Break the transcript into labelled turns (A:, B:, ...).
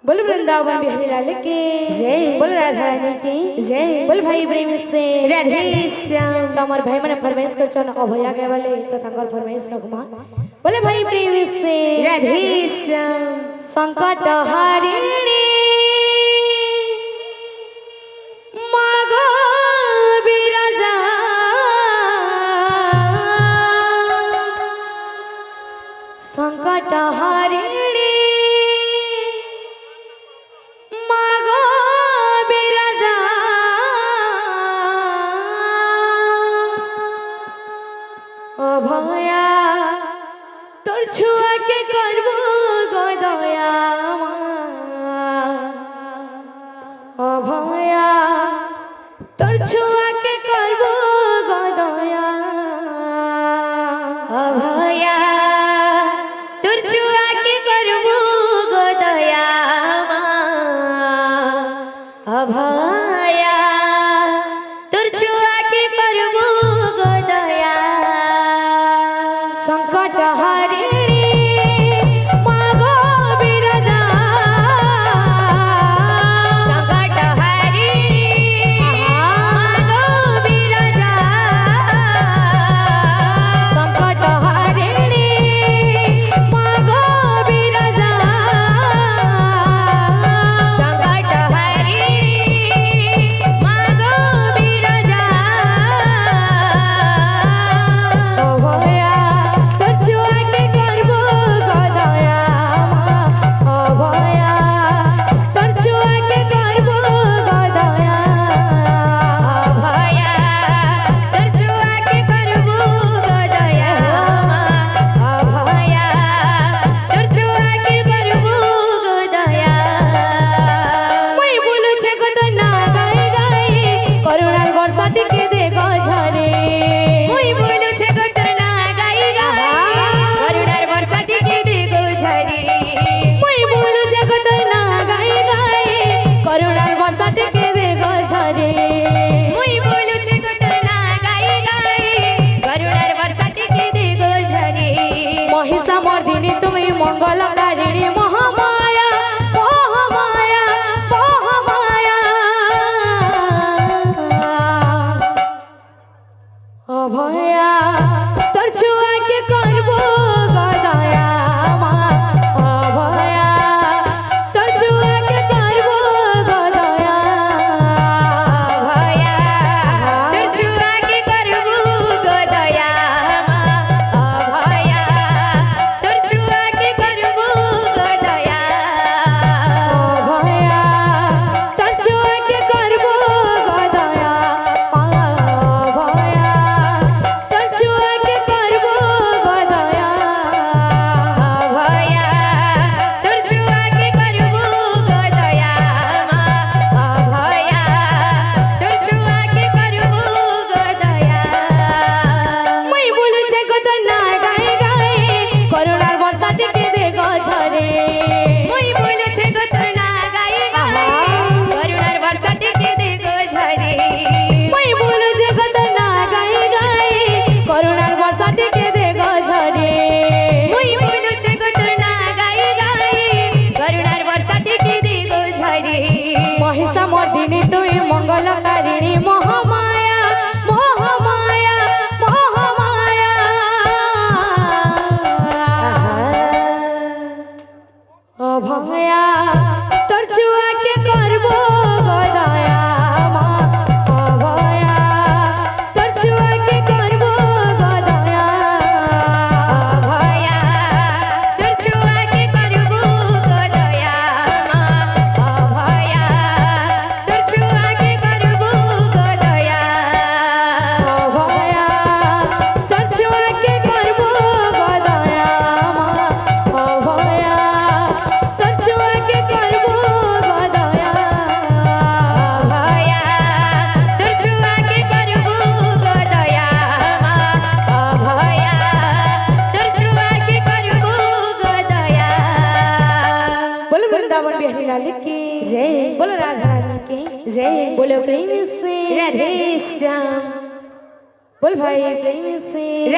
A: बोल वृंदावन बिहारी लाल की जय। बोल राधा रानी की जय। बोल भाई प्रेम से राधे श्याम। तो हमारे भाई मैंने फरमाइश कर चल अभया के वाले तो तंगर फरमाइश रखमा। बोले भाई प्रेम से राधे श्याम। संकट हारिणी मागो बिराजा संकट हारिणी मागो बिराजा अभया तोर छुआ के करबो गो दया अभया तोर छुआ के करबो गो दया अभया तोर छुआ के करबो गो दया अभया तोर छुआ के करबो गो दया संकट हारिणी मागो बिराजा संकट हारिणी मागो बिराजा संकट हारिणी मागो बिराजा संकट हारिणी मागो बिराजा अभया तोर छुआ के करबो गो दया अभया तोर छुआ के करबो गो दया अभया तोर छुआ के करबो गो दया अभया तोर छुआ के करबो गो दया মই বলছে কত না গায় গায় করুণার বর্ষা টিকে দে গো ঝরে মই বলছে কত না গায় গায় করুণার বর্ষা টিকে দে গো ঝরে মই বলছে কত না গায় গায় করুণার বর্ষা টিকে দে গো ঝরে মই বলছে কত না গায় গায় করুণার বর্ষা টিকে দে গো ঝরে মহিষা মর্দিনী তুমি মঙ্গলকারিণী মহামায়া মহামায়া মহামায়া अभया तोर छुआ के करबो गो दया अभया तोर छुआ के करबो गो दया अभया तोर छुआ के करबो गो दया अभया तोर छुआ के करबो गो दया अभया तोर छुआ के करबो गो दया अभया तोर छुआ के करबो गो दया अभया तोर छुआ के करबो गो दया अभया तोर छुआ के करबो गो दया মই বলছে কত না গায় গায় করুণার বর্ষা টিকে দে গো ঝরে মই বলছে কত না গায় গায় করুণার বর্ষা টিকে দে গো ঝরে মই বলছে কত না গায় গায় করুণার বর্ষা টিকে দে গো ঝরে মই বলছে কত না গায় গায় করুণার বর্ষা টিকে দে গো ঝরে মহিষা মর্দিনী তুই মঙ্গলকারিণী মহামায়া মহামায়া মহামায়া अभया तोर छुआ के करबो गो दया अभया तोर छुआ के करबो गो दया अभया तोर छुआ के करबो गो दया अभया तोर छुआ के करबो गो दया अभया तोर छुआ के करबो गो दया अभया तोर छुआ के करबो गो दया अभया तोर छुआ के करबो गो दया अभया तोर छुआ के करबो गो दया बोल वृंदावन बिहारी लाल की जय। बोल राधा रानी की जय। बोलो प्रेम से राधे श्याम। बोल भाई प्रेम से